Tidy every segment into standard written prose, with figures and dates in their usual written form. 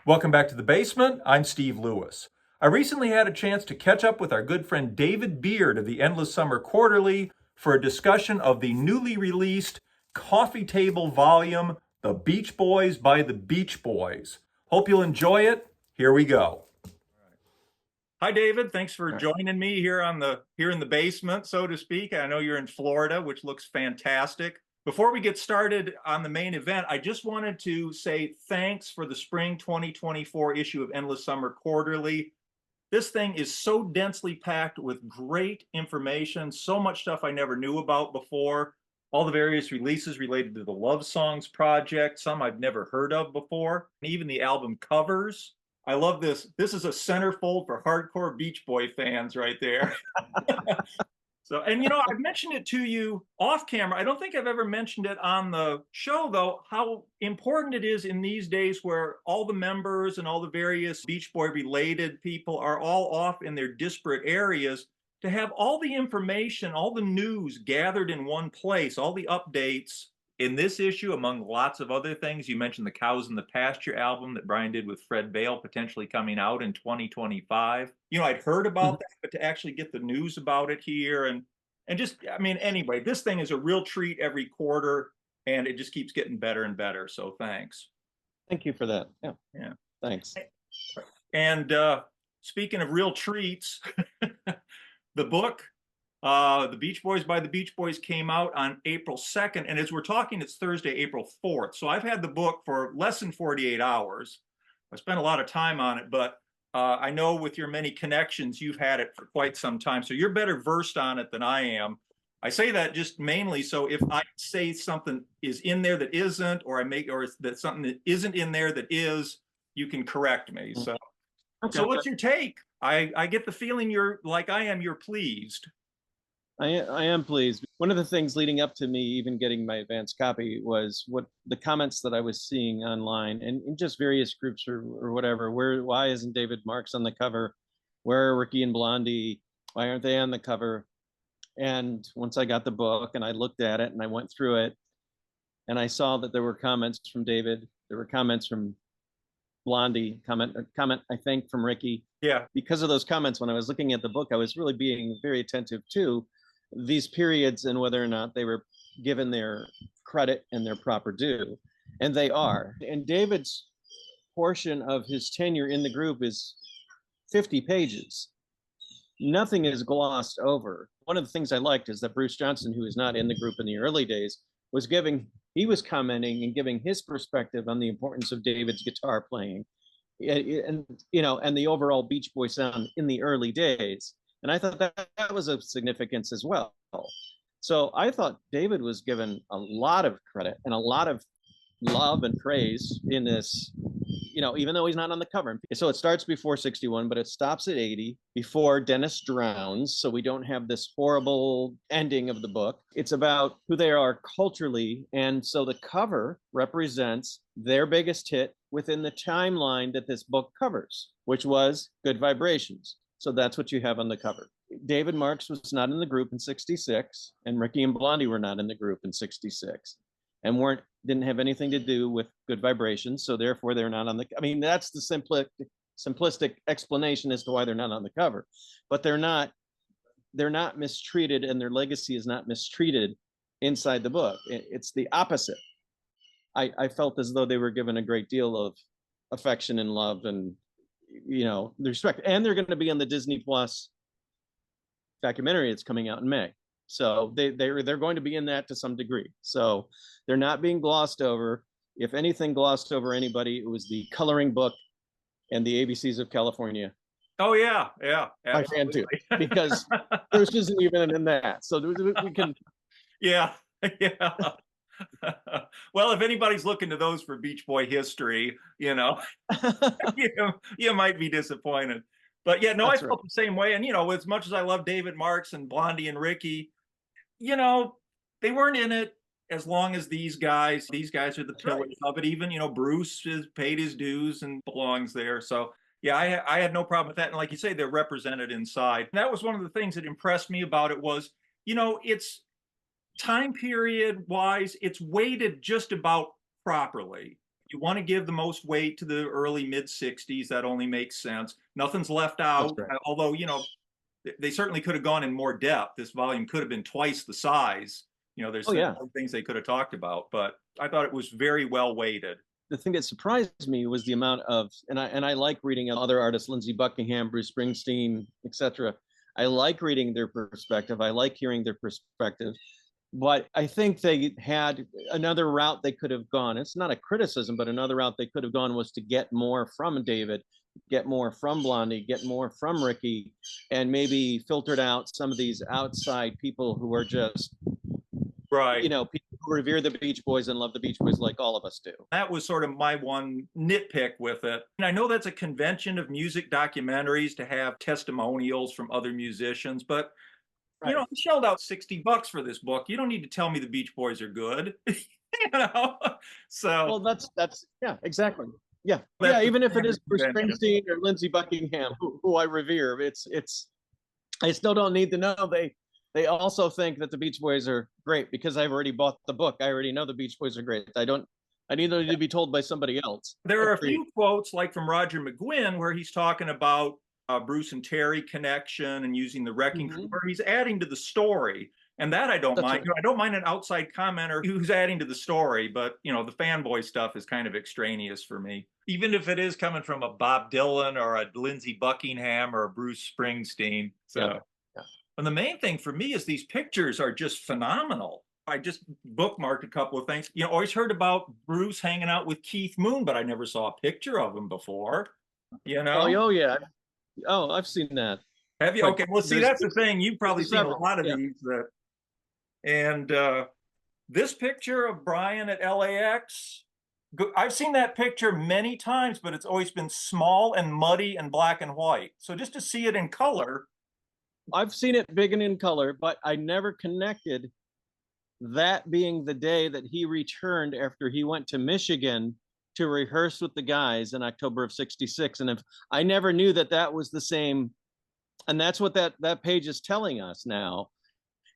Welcome back to the basement. I'm Steve Lewis. I recently had a chance to catch up with our good friend David Beard of the Endless Summer Quarterly for a discussion of the newly released coffee table volume, The Beach Boys by the Beach Boys. Hope you'll enjoy it. Here we go. Hi, David. Thanks for joining me here in the basement, so to speak. I know you're in Florida, which looks fantastic. Before we get started on the main event, I just wanted to say thanks for the spring 2024 issue of Endless Summer Quarterly. This thing is so densely packed with great information, so much stuff I never knew about before, all the various releases related to the Love Songs project, some I've never heard of before, and even the album covers. I love this. This is a centerfold for hardcore Beach Boy fans right there. So, and I've mentioned it to you off camera. I don't think I've ever mentioned it on the show, though, how important it is in these days where all the members and all the various Beach Boy related people are all off in their disparate areas to have all the information, all the news gathered in one place, all the updates in this issue, among lots of other things. You mentioned the Cows in the Pasture album that Brian did with Fred Bale, potentially coming out in 2025. I'd heard about that, but to actually get the news about it here and just, anyway, this thing is a real treat every quarter, and it just keeps getting better and better. So thanks. Thank you for that. Yeah. Thanks. And speaking of real treats, the book, The Beach Boys by the Beach Boys, came out on April 2nd. And as we're talking, it's Thursday, April 4th. So I've had the book for less than 48 hours. I spent a lot of time on it, but I know with your many connections, you've had it for quite some time. So you're better versed on it than I am. I say that just mainly so if I say something is in there that isn't, or that something that isn't in there that is, you can correct me. So, Okay. So what's your take? I get the feeling you're like I am, you're pleased. I am pleased. One of the things leading up to me even getting my advanced copy was what the comments that I was seeing online and in just various groups or whatever. Why isn't David Marks on the cover? Where are Ricky and Blondie? Why aren't they on the cover? And once I got the book and I looked at it and I went through it, and I saw that there were comments from David, there were comments from Blondie, comment I think from Ricky. Yeah. Because of those comments, when I was looking at the book, I was really being very attentive to these periods and whether or not they were given their credit and their proper due. And they are. And David's portion of his tenure in the group is 50 pages. Nothing is glossed over. One of the things I liked is that Bruce Johnson, who was not in the group in the early days, was commenting and giving his perspective on the importance of David's guitar playing and the overall Beach Boy sound in the early days. And I thought that was of significance as well. So I thought David was given a lot of credit and a lot of love and praise in this, even though he's not on the cover. So it starts before 61, but it stops at 80 before Dennis drowns. So we don't have this horrible ending of the book. It's about who they are culturally. And so the cover represents their biggest hit within the timeline that this book covers, which was Good Vibrations. So that's what you have on the cover. David Marks was not in the group in 66, and Ricky and Blondie were not in the group in 66, and didn't have anything to do with Good Vibrations. So therefore, they're not on the. That's the simplistic explanation as to why they're not on the cover. But they're not mistreated, and their legacy is not mistreated inside the book. It's the opposite. I felt as though they were given a great deal of affection and love and the respect, and they're going to be on the Disney Plus documentary that's coming out in May. So they're going to be in that to some degree. So they're not being glossed over. If anything glossed over anybody, it was the coloring book and the ABCs of California. Oh yeah, I fan too, because Bruce isn't even in that. So we can. Yeah. Well, if anybody's looking to those for Beach Boy history, you might be disappointed. But yeah, no, I felt the same way. And as much as I love David Marks and Blondie and Ricky, they weren't in it as long as these guys. These guys are the pillars of it. Even Bruce has paid his dues and belongs there. So yeah, I had no problem with that. And like you say, they're represented inside. And that was one of the things that impressed me about it was, it's time period wise, it's weighted just about properly. you want to give the most weight to the early mid 60s. That only makes sense. Nothing's left That's out, right. although, they certainly could have gone in more depth. This volume could have been twice the size. There's Oh yeah. things they could have talked about, but I thought it was very well weighted. The thing that surprised me was the amount of, and I like reading other artists, Lindsey Buckingham, Bruce Springsteen, etc. I like reading their perspective. I like hearing their perspective. But I think they had another route they could have gone. It's not a criticism, but another route they could have gone was to get more from David, get more from Blondie, get more from Ricky, and maybe filtered out some of these outside people who are just, Right. people who revere the Beach Boys and love the Beach Boys like all of us do. That was sort of my one nitpick with it. And I know that's a convention of music documentaries to have testimonials from other musicians, but Right. I shelled out $60 for this book. You don't need to tell me the Beach Boys are good. So Well, that's yeah, exactly. Yeah, that's yeah. Even if it is Bruce convention. Springsteen or Lindsey Buckingham, who I revere, I still don't need to know they also think that the Beach Boys are great because I've already bought the book. I already know the Beach Boys are great. I need to be told by somebody else. There are a few quotes, like from Roger McGuinn, where he's talking about Bruce and Terry connection and using the Wrecking Crew, where he's adding to the story. And that I don't That's mind. right. I don't mind an outside commenter who's adding to the story, but the fanboy stuff is kind of extraneous for me. Even if it is coming from a Bob Dylan or a Lindsey Buckingham or a Bruce Springsteen. So, Yeah. And the main thing for me is these pictures are just phenomenal. I just bookmarked a couple of things. Always heard about Bruce hanging out with Keith Moon, but I never saw a picture of him before. Oh yeah. Oh, I've seen that. Have you? But Okay. Well, see, that's the thing. You've probably seen a lot of yeah. these. And this picture of Brian at LAX, I've seen that picture many times, but it's always been small and muddy and black and white. So just to see it in color. I've seen it big and in color, but I never connected that being the day that he returned after he went to Michigan to rehearse with the guys in October of '66. And if I never knew that was the same, and that's what that page is telling us now,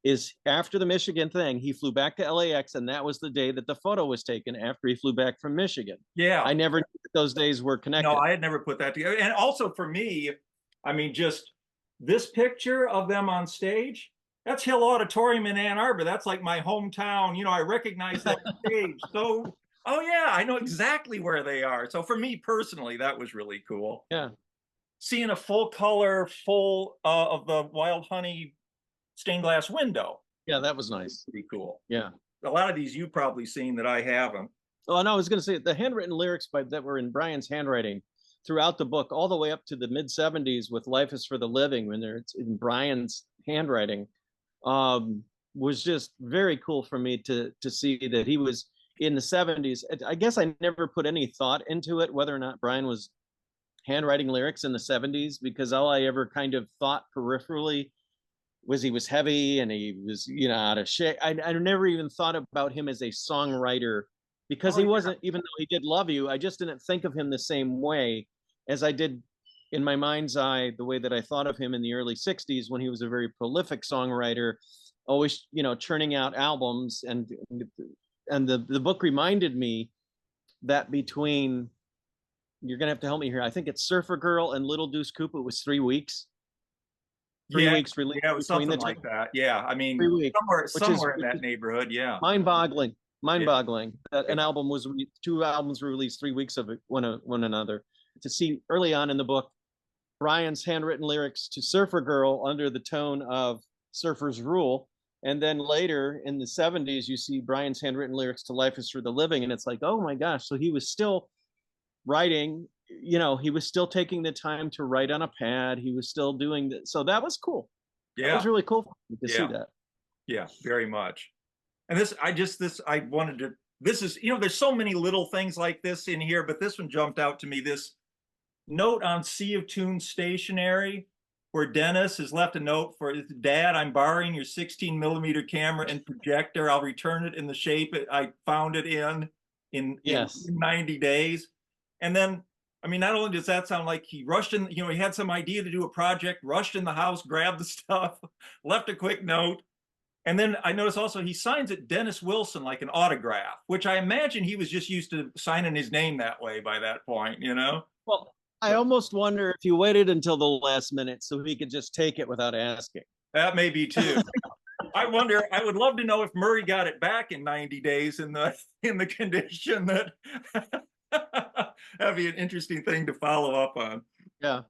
is after the Michigan thing, he flew back to LAX, and that was the day that the photo was taken after he flew back from Michigan. Yeah. I never knew that those days were connected. No, I had never put that together. And also for me, I mean, just this picture of them on stage, that's Hill Auditorium in Ann Arbor. That's like my hometown. I recognize that stage. So, oh yeah, I know exactly where they are. So for me personally, that was really cool. Yeah. Seeing a full color, full of the Wild Honey stained glass window. Yeah, that was nice. Pretty cool. Yeah. A lot of these you've probably seen that I haven't. Oh, and I was going to say the handwritten lyrics that were in Brian's handwriting throughout the book, all the way up to the mid '70s with "Life Is for the Living," when it's in Brian's handwriting, was just very cool for me to see that he was in the '70s. I guess I never put any thought into it whether or not Brian was handwriting lyrics in the '70s, because all I ever kind of thought peripherally was he was heavy and he was out of shape. I never even thought about him as a songwriter, because he wasn't, even though he did Love You, I just didn't think of him the same way as I did in my mind's eye, the way that I thought of him in the early '60s, when he was a very prolific songwriter, always churning out albums. And the book reminded me that between, you're gonna have to help me here, I think it's Surfer Girl and Little Deuce Coupe, it was 3 weeks. 3 weeks release. Yeah, it was something like that. Yeah, I mean, 3 weeks, somewhere in that neighborhood. Yeah, mind-boggling. That an album was 2 albums were released 3 weeks of one another. To see early on in the book Brian's handwritten lyrics to Surfer Girl under the tone of Surfer's Rule, and then later in the '70s you see Brian's handwritten lyrics to Life Is for the Living, and it's like, oh my gosh, so he was still writing. He was still taking the time to write on a pad. He was still doing that. So that was cool. Yeah. That was really cool for me to see that. Yeah, very much. And I wanted to, this is, there's so many little things like this in here, but this one jumped out to me. This note on Sea of Tunes stationery, where Dennis has left a note for his dad: "I'm borrowing your 16 millimeter camera and projector. I'll return it in the shape I found it in 90 days. And then, I mean, not only does that sound like he rushed in, he had some idea to do a project, rushed in the house, grabbed the stuff, left a quick note. And then I notice also he signs it Dennis Wilson like an autograph, which I imagine he was just used to signing his name that way by that point, you know? Well, I But almost wonder if he waited until the last minute so he could just take it without asking. that may be too. I wonder, I would love to know if Murray got it back in 90 days in the condition that that'd be an interesting thing to follow up on. Yeah.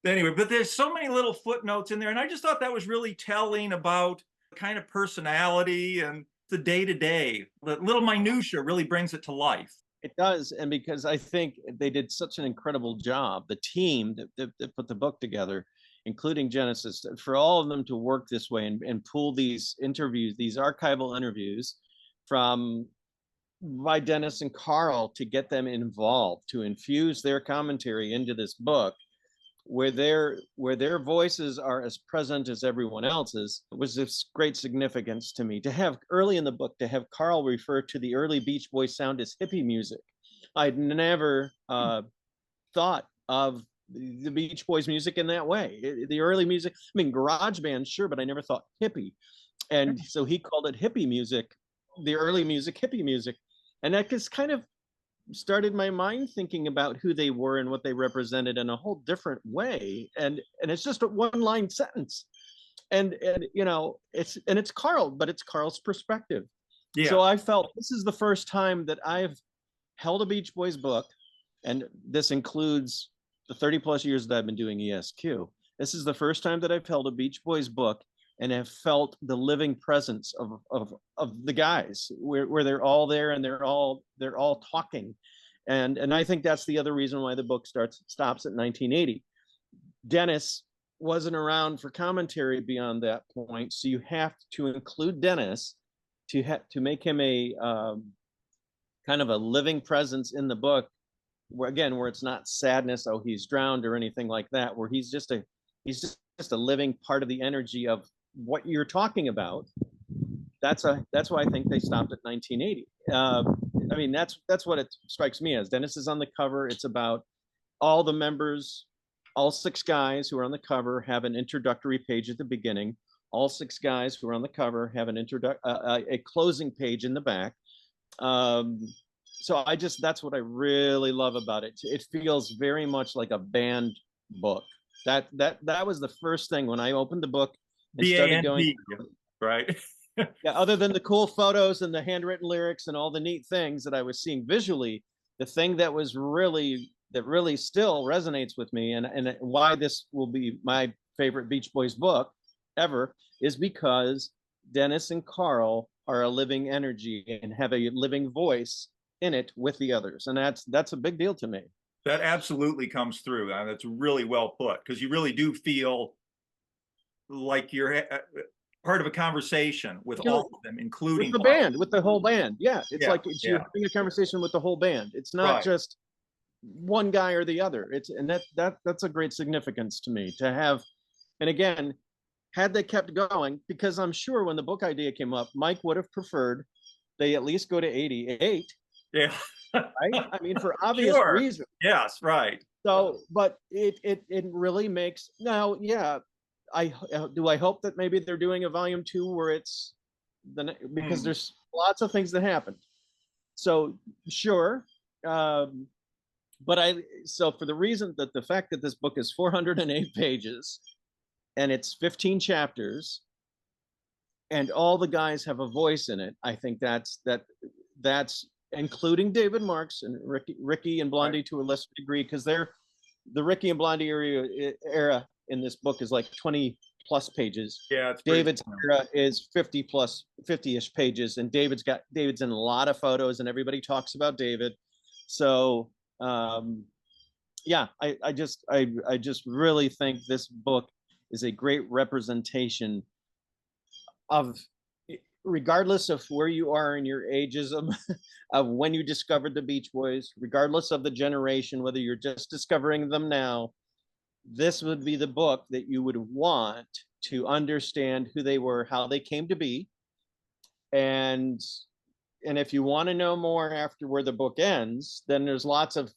Anyway, but there's so many little footnotes in there, and I just thought that was really telling about the kind of personality and the day-to-day. The little minutia really brings it to life. It does. And because I think they did such an incredible job, the team that put the book together, including Genesis, for all of them to work this way and pull these interviews, these archival interviews from by Dennis and Carl to get them involved, to infuse their commentary into this book, where their voices are as present as everyone else's, was this great significance to me. To have early in the book, to have Carl refer to the early Beach Boys sound as hippie music. I'd never thought of the Beach Boys music in that way. The early music, I mean, garage band, sure, but I never thought hippie. And so he called it hippie music, the early music, hippie music. And that just kind of started my mind thinking about who they were and what they represented in a whole different way. And it's just a one-line sentence. And you know, it's Carl, but it's Carl's perspective. Yeah. So I felt this is the first time that I've held a Beach Boys book, and this includes the 30 plus years that I've been doing ESQ. This is the first time that I've held a Beach Boys book and have felt the living presence of the guys, where they're all there and they're all talking. And I think that's the other reason why the book stops at 1980. Dennis wasn't around for commentary beyond that point, so you have to include Dennis to make him a kind of a living presence in the book, where it's not sadness, oh he's drowned or anything like that, where he's just a living part of the energy of what you're talking about. That's why I think they stopped at 1980. I mean, that's what it strikes me as. Dennis is on the cover. It's about all the members, all 6 guys who are on the cover have an introductory page at the beginning. All 6 guys who are on the cover have a closing page in the back. So that's what I really love about it. It feels very much like a band book. That was the first thing when I opened the book and started going, right? Yeah, other than the cool photos and the handwritten lyrics and all the neat things that I was seeing visually, the thing that really still resonates with me, and why this will be my favorite Beach Boys book ever, is because Dennis and Carl are a living energy and have a living voice in it with the others. And that's a big deal to me. That absolutely comes through. That's really well put, because you really do feel like you're part of a conversation with all of them, including with the band, with the whole band. Yeah, you're having a conversation with the whole band. It's not just one guy or the other. That's a great significance to me to have. And again, had they kept going, because I'm sure when the book idea came up, Mike would have preferred they at least go to 88. Yeah. Right? I mean, for obvious reasons. Yes, right. So, but it really makes now, yeah. I hope that maybe they're doing a volume 2 where it's because there's lots of things that happen. So sure, but for the reason that the fact that this book is 408 pages and it's 15 chapters and all the guys have a voice in it, I think that's including David Marks and Ricky and Blondie to a lesser degree, because the Ricky and Blondie era in this book is like 20 plus pages. Yeah, David's era is 50-ish pages, and David's in a lot of photos, and everybody talks about David. So yeah, I just really think this book is a great representation of, regardless of where you are in your ageism of when you discovered the Beach Boys, regardless of the generation, whether you're just discovering them now, this would be the book that you would want to understand who they were, how they came to be. And if you want to know more after where the book ends, then there's lots of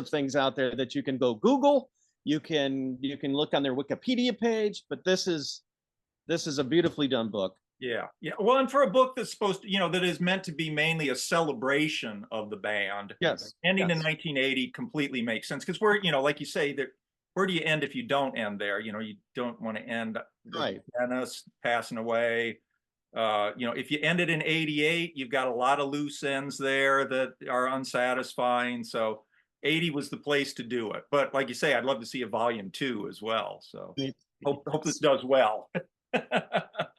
things out there that you can go Google. You can look on their Wikipedia page, but this is a beautifully done book. Yeah, yeah. Well, and for a book that's supposed to, that is meant to be mainly a celebration of the band, Yes, ending in yes, 1980 completely makes sense because where, like you say, that where do you end if you don't end there? You don't want to end with right. Dennis passing away. If you ended in 88, you've got a lot of loose ends there that are unsatisfying. So 80 was the place to do it. But like you say, I'd love to see a volume 2 as well. So hope this Yes. does well.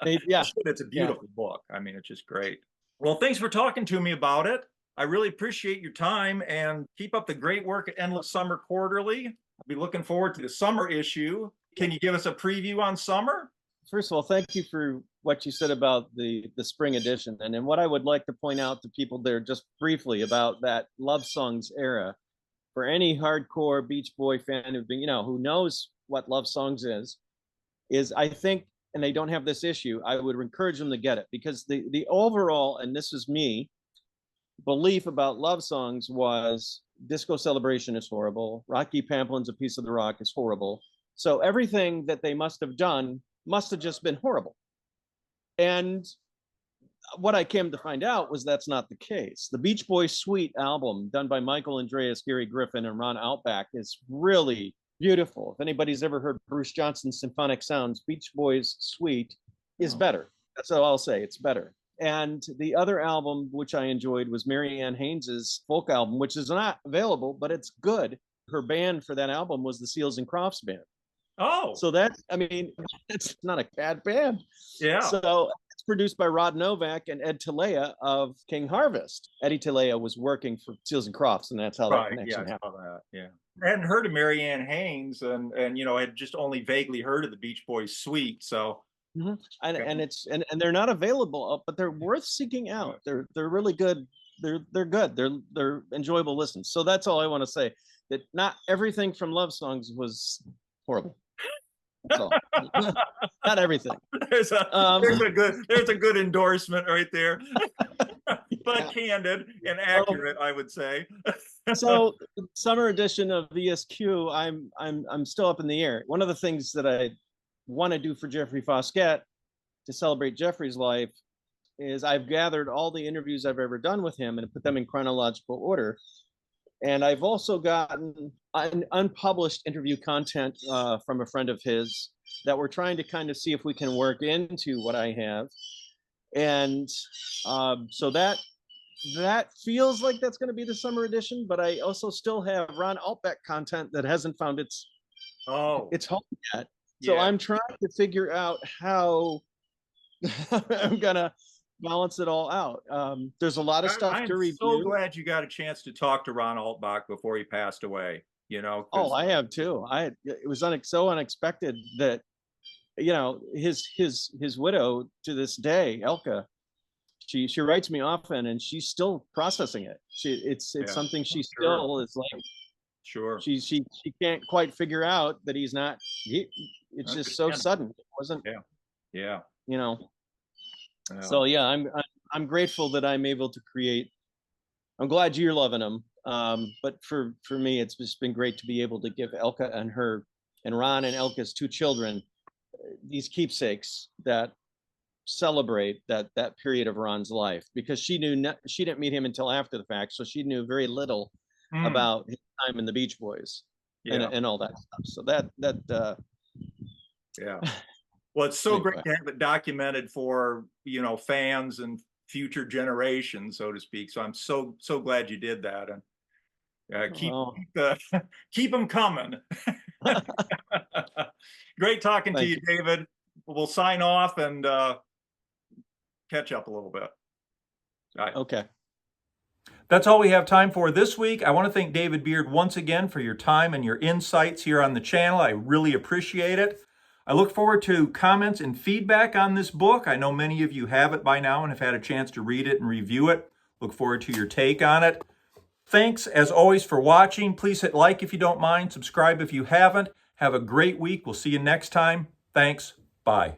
Yeah, It's a yeah. beautiful book. I mean, it's just great. Well, thanks for talking to me about it. I really appreciate your time and keep up the great work at Endless Summer Quarterly. I'll be looking forward to the summer issue. Can you give us a preview on summer? First of all, thank you for what you said about the spring edition. And then what I would like to point out to people there just briefly about that Love Songs era, for any hardcore Beach Boy fan who knows what Love Songs is I think, and they don't have this issue, I would encourage them to get it, because the overall, and this is me, belief about Love Songs was Disco Celebration is horrible, Rocky Pamplin's A Piece of the Rock is horrible. So everything that they must have done must have just been horrible. And what I came to find out was that's not the case. The Beach Boys Suite album, done by Michael Andreas, Gary Griffin, and Ron Outback, is really beautiful. If anybody's ever heard Bruce Johnson's Symphonic Sounds, Beach Boys Suite is better. That's all I'll say. It's better. And the other album, which I enjoyed, was Mary Ann Haynes's folk album, which is not available, but it's good. Her band for that album was the Seals and Crofts Band. Oh, So that, I mean, it's not a bad band. yeah. So it's produced by Rod Novak and Ed Talea of King Harvest. Eddie Talea was working for Seals and Crofts, and that's how that Right. connection Yeah, I happened. saw that. Yeah. I hadn't heard of Mary Ann Haynes and had just only vaguely heard of the Beach Boys Suite. So Mhm. And okay. and it's and they're not available, but they're worth seeking out. They're really good. They're good. They're enjoyable listens. So that's all I want to say. That not everything from Love Songs was horrible. That's all. Not everything. there's a Um, there's a good endorsement right there. But yeah. candid and accurate, I would say. So summer edition of VSQ, I'm still up in the air. One of the things that I want to do for Jeffrey Foskett to celebrate Jeffrey's life is I've gathered all the interviews I've ever done with him and put them in chronological order. And I've also gotten an unpublished interview content from a friend of his that we're trying to kind of see if we can work into what I have. And so that feels like that's going to be the summer edition, but I also still have Ron Altbeck content that hasn't found its home yet. So yeah. I'm trying to figure out how I'm gonna balance it all out. There's a lot of stuff I'm to review. so glad you got a chance to talk to Ron Altbach before he passed away. Oh, I have too. It was so unexpected that his widow to this day, Elka, she writes me often and she's still processing it. It's something she still is like. Sure. She can't quite figure out that he's not. It's just so sudden. It wasn't. Yeah. So yeah, I'm grateful that I'm able to create. I'm glad you're loving them. But for me, it's just been great to be able to give Elka and Ron and Elka's two children these keepsakes that celebrate that period of Ron's life, because she didn't meet him until after the fact, so she knew very little about his time in the Beach Boys and all that stuff. So that yeah. Well, it's so great to have it documented for fans and future generations, so to speak. So I'm so glad you did that, and keep them coming. Great talking to you, David. We'll sign off and catch up a little bit. All right. Okay. That's all we have time for this week. I want to thank David Beard once again for your time and your insights here on the channel. I really appreciate it. I look forward to comments and feedback on this book. I know many of you have it by now and have had a chance to read it and review it. Look forward to your take on it. Thanks, as always, for watching. Please hit like if you don't mind. Subscribe if you haven't. Have a great week. We'll see you next time. Thanks. Bye.